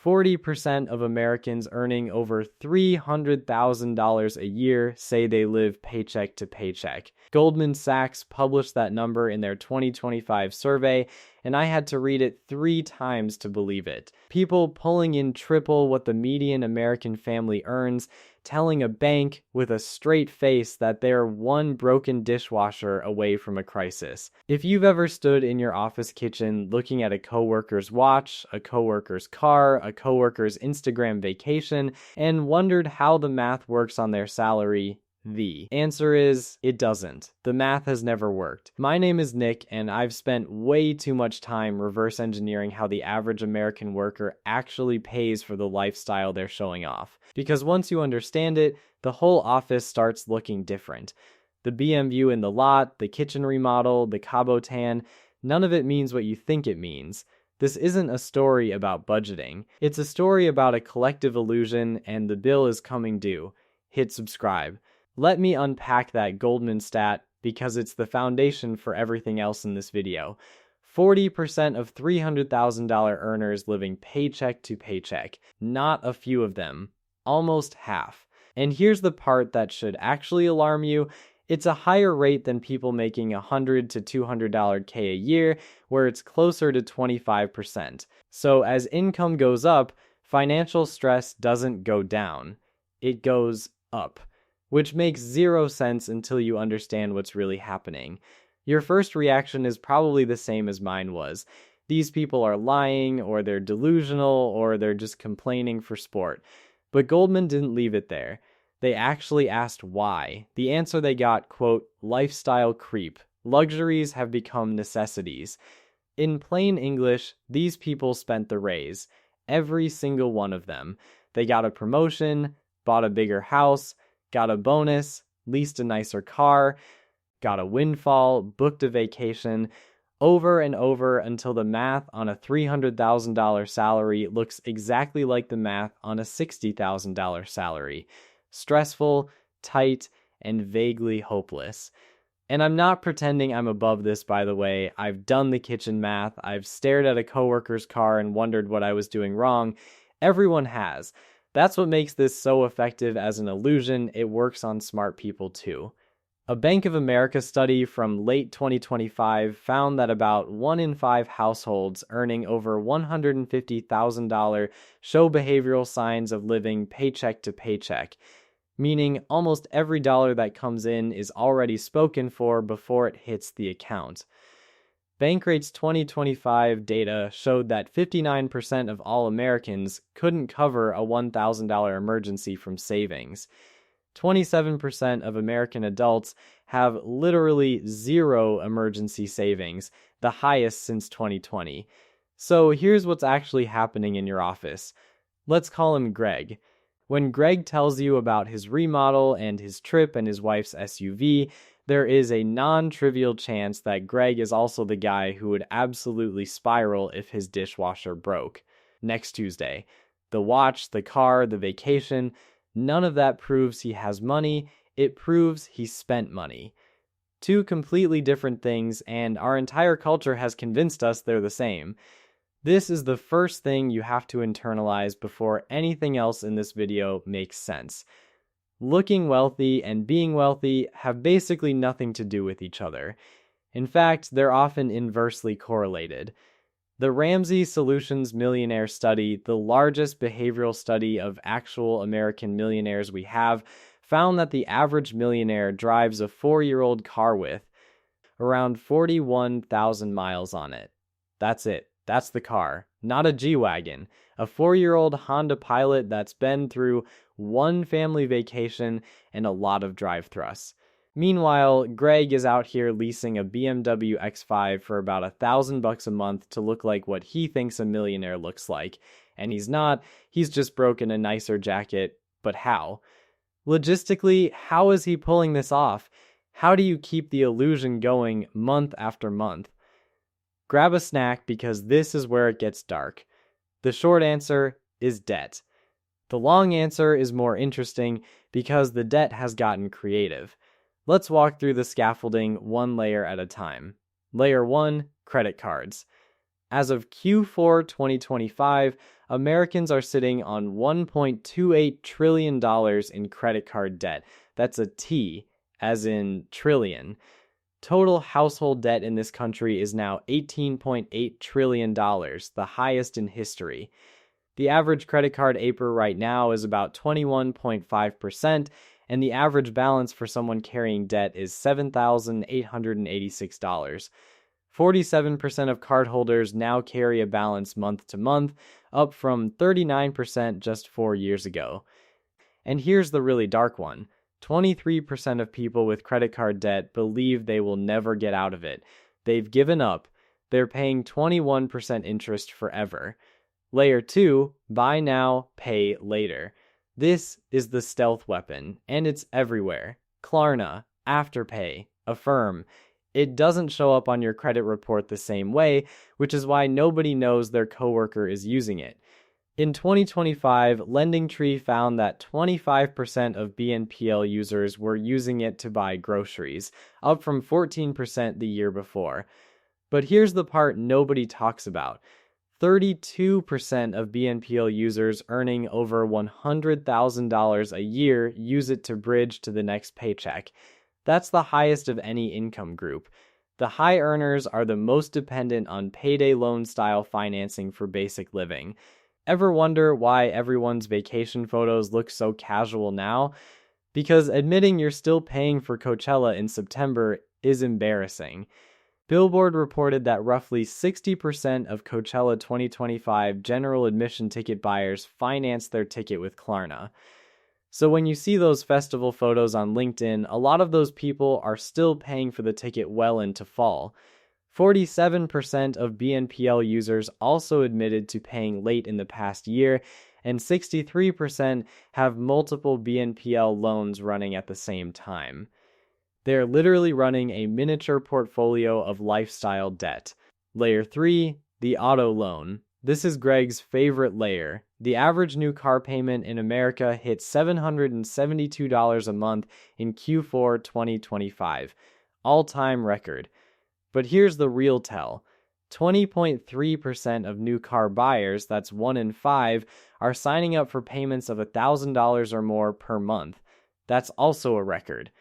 40% of Americans earning over $300,000 a year say they live paycheck to paycheck. Goldman Sachs published that number in their 2025 survey, and I had to read it 3 times to believe it. People pulling in triple what the median American family earns, telling a bank with a straight face that they're one broken dishwasher away from a crisis. If you've ever stood in your office kitchen looking at a coworker's watch, a coworker's car, a coworker's Instagram vacation, and wondered how the math works on their salary, the answer is, it doesn't. The math has never worked. My name is Nick, and I've spent way too much time reverse engineering how the average American worker actually pays for the lifestyle they're showing off. Because once you understand it, the whole office starts looking different. The BM view in the lot, the kitchen remodel, the Cabo tan, none of it means what you think it means. This isn't a story about budgeting. It's a story about a collective illusion, and the bill is coming due. Hit subscribe. Let me unpack that Goldman stat because it's the foundation for everything else in this video. 40% of $300,000 earners living paycheck to paycheck. Not a few of them. Almost half. And here's the part that should actually alarm you. It's a higher rate than people making $100 to $200K a year, where it's closer to 25%. So as income goes up, financial stress doesn't go down. It goes up. Which makes zero sense until you understand what's really happening. Your first reaction is probably the same as mine was. These people are lying, or they're delusional, or they're just complaining for sport. But Goldman didn't leave it there. They actually asked why. The answer they got, quote, lifestyle creep. Luxuries have become necessities. In plain English, these people spent the raise. Every single one of them. They got a promotion, bought a bigger house, got a bonus, leased a nicer car, got a windfall, booked a vacation, over and over until the math on a $300,000 salary looks exactly like the math on a $60,000 salary. Stressful, tight, and vaguely hopeless. And I'm not pretending I'm above this, by the way. I've done the kitchen math. I've stared at a coworker's car and wondered what I was doing wrong. Everyone has. That's what makes this so effective as an illusion. It works on smart people too. A Bank of America study from late 2025 found that about 1 in 5 households earning over $150,000 show behavioral signs of living paycheck to paycheck, meaning almost every dollar that comes in is already spoken for before it hits the account. Bankrate's 2025 data showed that 59% of all Americans couldn't cover a $1,000 emergency from savings. 27% of American adults have literally zero emergency savings, the highest since 2020. So here's what's actually happening in your office. Let's call him Greg. When Greg tells you about his remodel and his trip and his wife's SUV, there is a non-trivial chance that Greg is also the guy who would absolutely spiral if his dishwasher broke. Next Tuesday. The watch, the car, the vacation, none of that proves he has money. It proves he spent money. 2 completely different things, and our entire culture has convinced us they're the same. This is the first thing you have to internalize before anything else in this video makes sense. Looking wealthy and being wealthy have basically nothing to do with each other. In fact, they're often inversely correlated. The Ramsey Solutions Millionaire Study, the largest behavioral study of actual American millionaires we have, found that the average millionaire drives a 4-year-old car with around 41,000 miles on it. That's it. That's the car. Not a G-Wagon. A 4-year-old Honda Pilot that's been through 1 family vacation and a lot of drive thrusts. Meanwhile, Greg is out here leasing a BMW X5 for about $1,000 a month to look like what he thinks a millionaire looks like. And he's not. He's just broken a nicer jacket. But how? Logistically, how is he pulling this off? How do you keep the illusion going month after month? Grab a snack because this is where it gets dark. The short answer is debt. The long answer is more interesting because the debt has gotten creative. Let's walk through the scaffolding 1 layer at a time. Layer 1, credit cards. As of Q4 2025, Americans are sitting on $1.28 trillion in credit card debt. That's a T, as in trillion. Total household debt in this country is now $18.8 trillion, the highest in history. The average credit card APR right now is about 21.5%, and the average balance for someone carrying debt is $7,886. 47% of cardholders now carry a balance month to month, up from 39% just 4 years ago. And here's the really dark one. 23% of people with credit card debt believe they will never get out of it. They've given up. They're paying 21% interest forever. Layer 2, buy now, pay later. This is the stealth weapon, and it's everywhere. Klarna, Afterpay, Affirm. It doesn't show up on your credit report the same way, which is why nobody knows their coworker is using it. In 2025, LendingTree found that 25% of BNPL users were using it to buy groceries, up from 14% the year before. But here's the part nobody talks about. 32% of BNPL users earning over $100,000 a year use it to bridge to the next paycheck. That's the highest of any income group. The high earners are the most dependent on payday loan style financing for basic living. Ever wonder why everyone's vacation photos look so casual now? Because admitting you're still paying for Coachella in September is embarrassing. Billboard reported that roughly 60% of Coachella 2025 general admission ticket buyers financed their ticket with Klarna. So when you see those festival photos on LinkedIn, a lot of those people are still paying for the ticket well into fall. 47% of BNPL users also admitted to paying late in the past year, and 63% have multiple BNPL loans running at the same time. They're literally running a miniature portfolio of lifestyle debt. Layer 3, the auto loan. This is Greg's favorite layer. The average new car payment in America hit $772 a month in Q4 2025. All-time record. But here's the real tell. 20.3% of new car buyers, that's 1 in 5, are signing up for payments of $1,000 or more per month. That's also a record.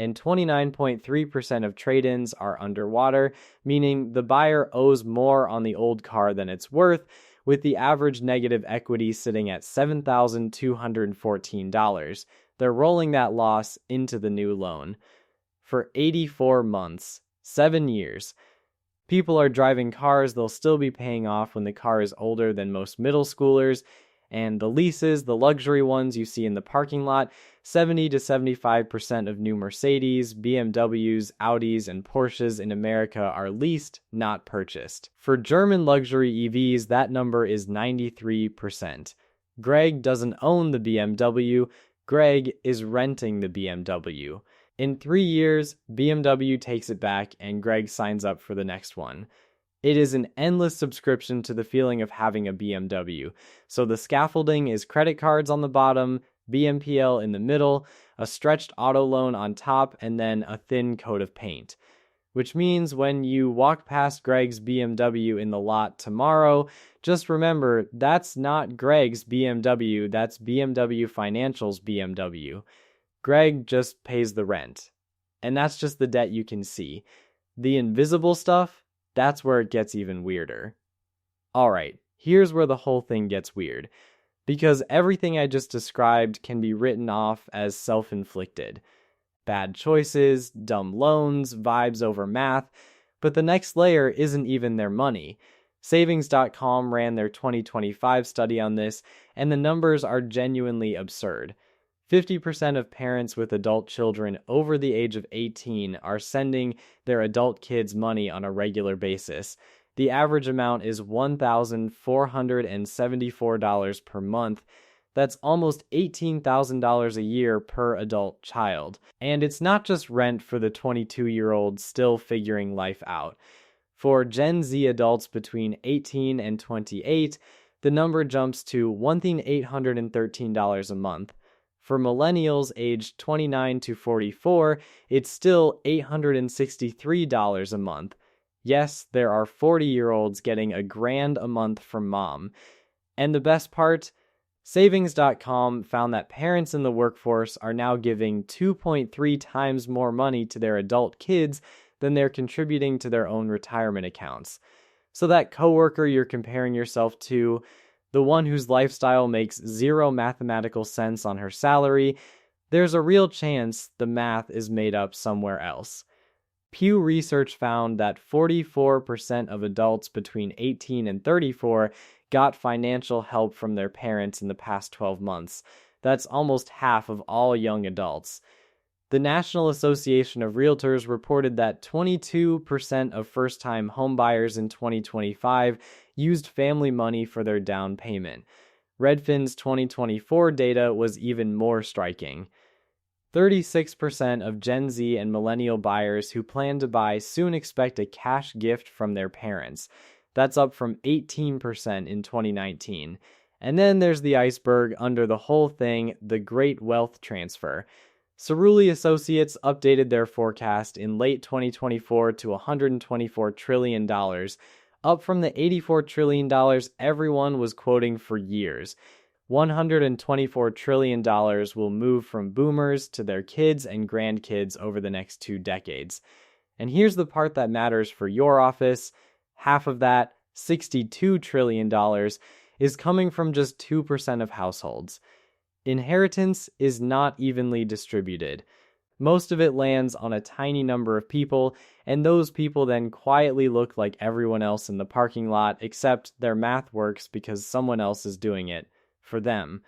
And 29.3% of trade-ins are underwater, meaning the buyer owes more on the old car than it's worth, with the average negative equity sitting at $7,214. They're rolling that loss into the new loan. For 84 months, 7 years. People are driving cars they'll still be paying off when the car is older than most middle schoolers, and the leases, the luxury ones you see in the parking lot, 70 to 75% of new Mercedes, BMWs, Audis, and Porsches in America are leased, not purchased. For German luxury EVs, that number is 93%. Greg doesn't own the BMW, Greg is renting the BMW. In 3 years, BMW takes it back and Greg signs up for the next one. It is an endless subscription to the feeling of having a BMW. So the scaffolding is credit cards on the bottom, BNPL in the middle, a stretched auto loan on top, and then a thin coat of paint. Which means when you walk past Greg's BMW in the lot tomorrow, just remember that's not Greg's BMW, that's BMW Financial's BMW. Greg just pays the rent. And that's just the debt you can see. The invisible stuff, that's where it gets even weirder. Alright, here's where the whole thing gets weird. Because everything I just described can be written off as self-inflicted. Bad choices, dumb loans, vibes over math, but the next layer isn't even their money. Savings.com ran their 2025 study on this, and the numbers are genuinely absurd. 50% of parents with adult children over the age of 18 are sending their adult kids money on a regular basis. The average amount is $1,474 per month. That's almost $18,000 a year per adult child. And it's not just rent for the 22-year-old still figuring life out. For Gen Z adults between 18 and 28, the number jumps to $1,813 a month. For millennials aged 29 to 44, it's still $863 a month. Yes, there are 40-year-olds getting $1,000 a month from mom. And the best part? Savings.com found that parents in the workforce are now giving 2.3 times more money to their adult kids than they're contributing to their own retirement accounts. So that coworker you're comparing yourself to, the one whose lifestyle makes zero mathematical sense on her salary, there's a real chance the math is made up somewhere else. Pew Research found that 44% of adults between 18 and 34 got financial help from their parents in the past 12 months. That's almost half of all young adults. The National Association of Realtors reported that 22% of first-time homebuyers in 2025 used family money for their down payment. Redfin's 2024 data was even more striking. 36% of Gen Z and millennial buyers who plan to buy soon expect a cash gift from their parents. That's up from 18% in 2019. And then there's the iceberg under the whole thing, the Great Wealth Transfer. Cerulli Associates updated their forecast in late 2024 to $124 trillion, up from the $84 trillion everyone was quoting for years. $124 trillion will move from boomers to their kids and grandkids over the next 2 decades. And here's the part that matters for your office. Half of that, $62 trillion, is coming from just 2% of households. Inheritance is not evenly distributed. Most of it lands on a tiny number of people, and those people then quietly look like everyone else in the parking lot, except their math works because someone else is doing it for them.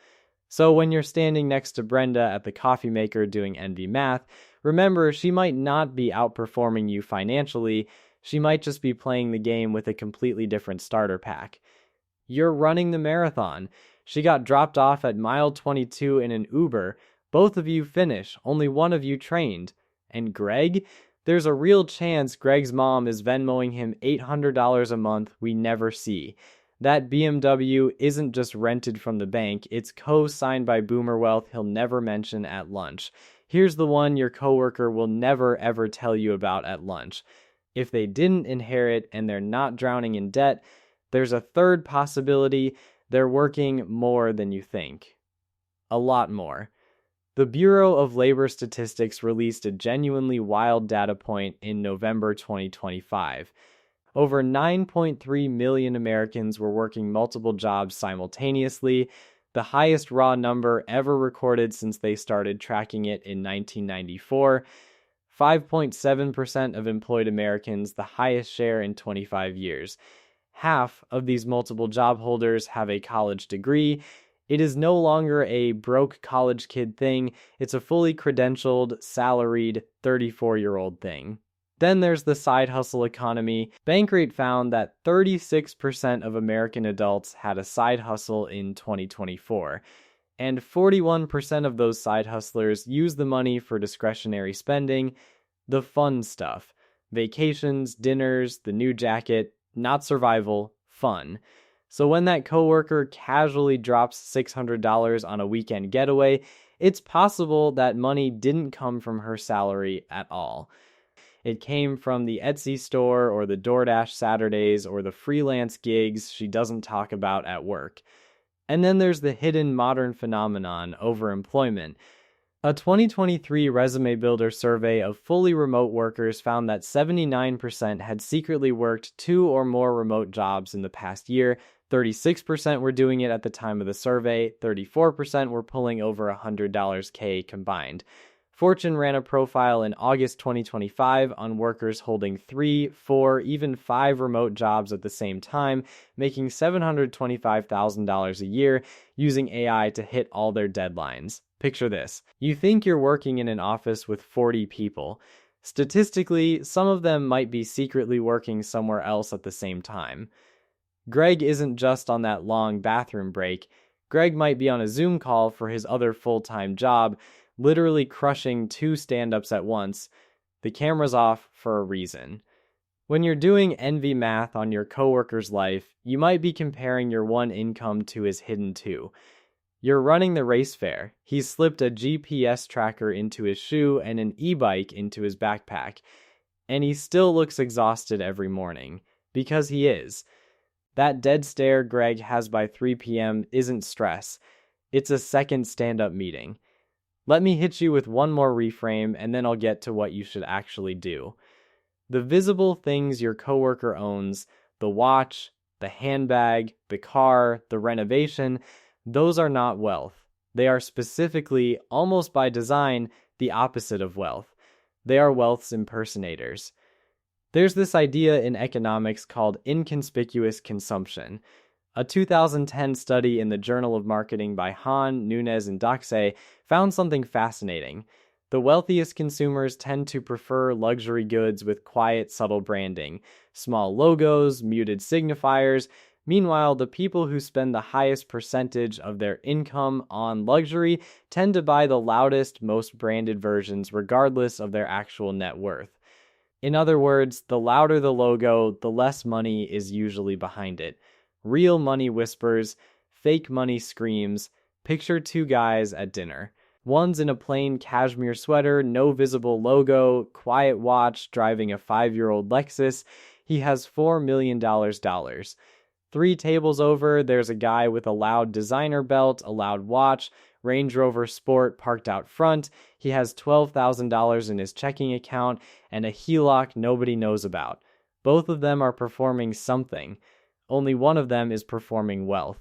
So when you're standing next to Brenda at the coffee maker doing envy math, remember she might not be outperforming you financially, she might just be playing the game with a completely different starter pack. You're running the marathon. She got dropped off at mile 22 in an Uber. Both of you finish, only one of you trained. And Greg? There's a real chance Greg's mom is Venmoing him $800 a month we never see. That BMW isn't just rented from the bank, it's co-signed by Boomer Wealth he'll never mention at lunch. Here's the one your coworker will never ever tell you about at lunch. If they didn't inherit and they're not drowning in debt, there's a third possibility: they're working more than you think. A lot more. The Bureau of Labor Statistics released a genuinely wild data point in November 2025. Over 9.3 million Americans were working multiple jobs simultaneously, the highest raw number ever recorded since they started tracking it in 1994. 5.7% of employed Americans, the highest share in 25 years. Half of these multiple job holders have a college degree. It is no longer a broke college kid thing, it's a fully credentialed, salaried, 34-year-old thing. Then there's the side hustle economy. Bankrate found that 36% of American adults had a side hustle in 2024, and 41% of those side hustlers use the money for discretionary spending, the fun stuff. Vacations, dinners, the new jacket, not survival, fun. So when that coworker casually drops $600 on a weekend getaway, it's possible that money didn't come from her salary at all. It came from the Etsy store or the DoorDash Saturdays or the freelance gigs she doesn't talk about at work. And then there's the hidden modern phenomenon, overemployment. A 2023 Resume Builder survey of fully remote workers found that 79% had secretly worked 2 or more remote jobs in the past year, 36% were doing it at the time of the survey, 34% were pulling over $100K combined. Fortune ran a profile in August 2025 on workers holding 3, 4, even 5 remote jobs at the same time, making $725,000 a year, using AI to hit all their deadlines. Picture this. You think you're working in an office with 40 people. Statistically, some of them might be secretly working somewhere else at the same time. Greg isn't just on that long bathroom break. Greg might be on a Zoom call for his other full-time job, literally crushing 2 stand-ups at once. The camera's off for a reason. When you're doing envy math on your coworker's life, you might be comparing your one income to his hidden 2. You're running the race fair. He's slipped a GPS tracker into his shoe and an e-bike into his backpack. And he still looks exhausted every morning. Because he is. That dead stare Greg has by 3 p.m. isn't stress. It's a second stand-up meeting. Let me hit you with one more reframe, and then I'll get to what you should actually do. The visible things your coworker owns, the watch, the handbag, the car, the renovation, those are not wealth. They are specifically, almost by design, the opposite of wealth. They are wealth's impersonators. There's this idea in economics called inconspicuous consumption. A 2010 study in the Journal of Marketing by Hahn, Nunes, and Doxey found something fascinating. The wealthiest consumers tend to prefer luxury goods with quiet, subtle branding, small logos, muted signifiers. Meanwhile, the people who spend the highest percentage of their income on luxury tend to buy the loudest, most branded versions regardless of their actual net worth. In other words, the louder the logo, the less money is usually behind it. Real money whispers, fake money screams. Picture two guys at dinner. One's in a plain cashmere sweater, no visible logo, quiet watch, driving a 5-year-old Lexus. He has $4 million. 3 tables over, there's a guy with a loud designer belt, a loud watch, Range Rover Sport parked out front. He has $12,000 in his checking account and a HELOC nobody knows about. Both of them are performing something. Only one of them is performing wealth.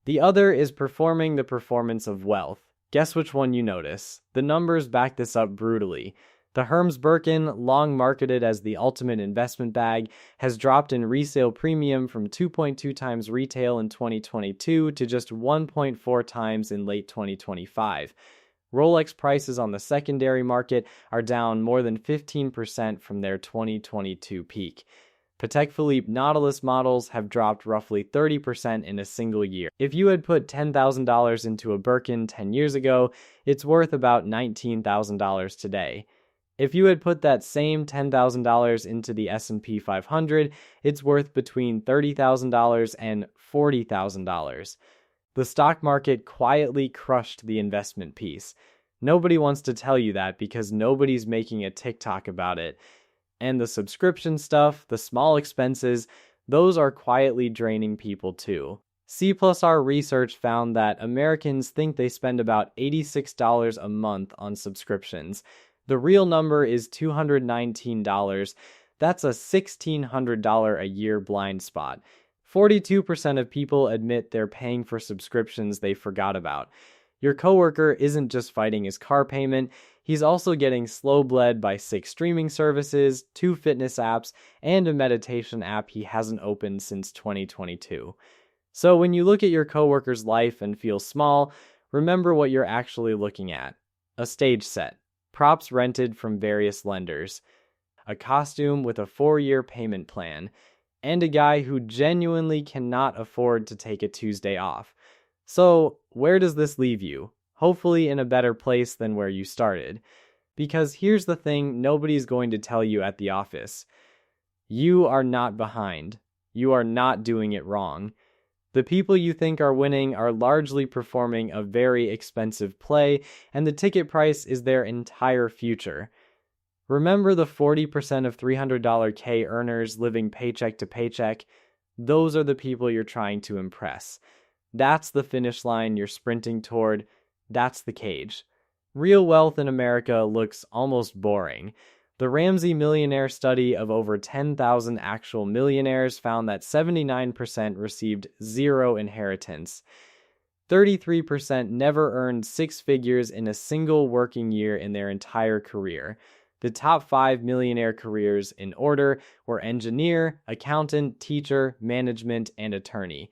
The other is performing the performance of wealth. Guess which one you notice? The numbers back this up brutally. The Hermes Birkin, long marketed as the ultimate investment bag, has dropped in resale premium from 2.2 times retail in 2022 to just 1.4 times in late 2025. Rolex prices on the secondary market are down more than 15% from their 2022 peak. Patek Philippe Nautilus models have dropped roughly 30% in a single year. If you had put $10,000 into a Birkin 10 years ago, it's worth about $19,000 today. If you had put that same $10,000 into the S&P 500, it's worth between $30,000 and $40,000. The stock market quietly crushed the investment piece. Nobody wants to tell you that because nobody's making a TikTok about it. And the subscription stuff, the small expenses, those are quietly draining people too. C+R research found that Americans think they spend about $86 a month on subscriptions. The real number is $219. That's a $1,600 a year blind spot. 42% of people admit they're paying for subscriptions they forgot about. Your coworker isn't just fighting his car payment, he's also getting slow bled by 6 streaming services, 2 fitness apps, and a meditation app he hasn't opened since 2022. So when you look at your coworker's life and feel small, remember what you're actually looking at. A stage set. Props rented from various lenders, a costume with a 4-year payment plan, and a guy who genuinely cannot afford to take a Tuesday off. So, where does this leave you? Hopefully in a better place than where you started. Because here's the thing nobody's going to tell you at the office. You are not behind. You are not doing it wrong. The people you think are winning are largely performing a very expensive play, and the ticket price is their entire future. Remember the 40% of $300K earners living paycheck to paycheck? Those are the people you're trying to impress. That's the finish line you're sprinting toward. That's the cage. Real wealth in America looks almost boring. The Ramsey Millionaire study of over 10,000 actual millionaires found that 79% received 0 inheritance. 33% never earned 6 figures in a single working year in their entire career. The top 5 millionaire careers in order were engineer, accountant, teacher, management, and attorney.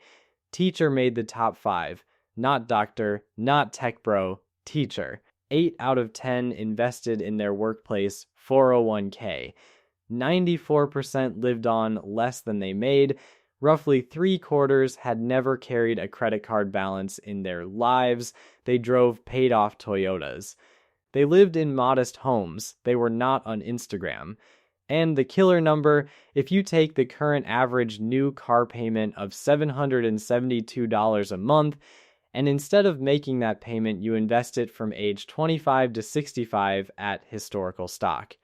Teacher made the top 5, not doctor, not tech bro, teacher. 8 out of 10 invested in their workplace 401k. 94% lived on less than they made. Roughly 3/4 had never carried a credit card balance in their lives. They drove paid-off Toyotas. They lived in modest homes. They were not on Instagram. And the killer number, if you take the current average new car payment of $772 a month, and instead of making that payment, you invest it from age 25 to 65 at historical stock.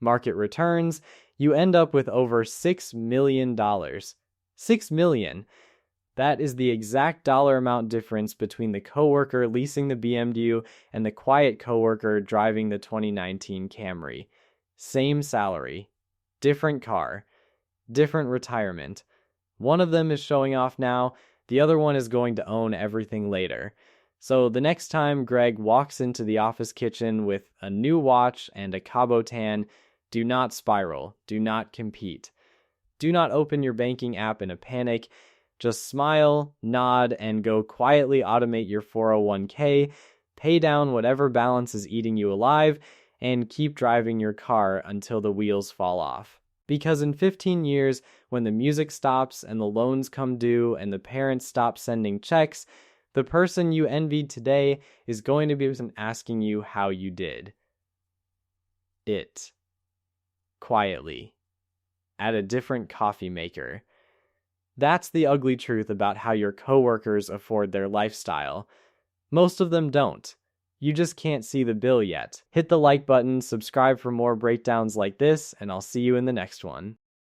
market returns, you end up with over $6 million. $6 million. That is the exact dollar amount difference between the coworker leasing the BMW and the quiet coworker driving the 2019 Camry. Same salary, different car, different retirement. One of them is showing off now, the other one is going to own everything later. So the next time Greg walks into the office kitchen with a new watch and a Cabo tan, do not spiral, do not compete. Do not open your banking app in a panic. Just smile, nod, and go quietly automate your 401k, pay down whatever balance is eating you alive, and keep driving your car until the wheels fall off. Because in 15 years, when the music stops and the loans come due and the parents stop sending checks, the person you envied today is going to be asking you how you did. Quietly. At a different coffee maker. That's the ugly truth about how your coworkers afford their lifestyle. Most of them don't. You just can't see the bill yet. Hit the like button, subscribe for more breakdowns like this, and I'll see you in the next one.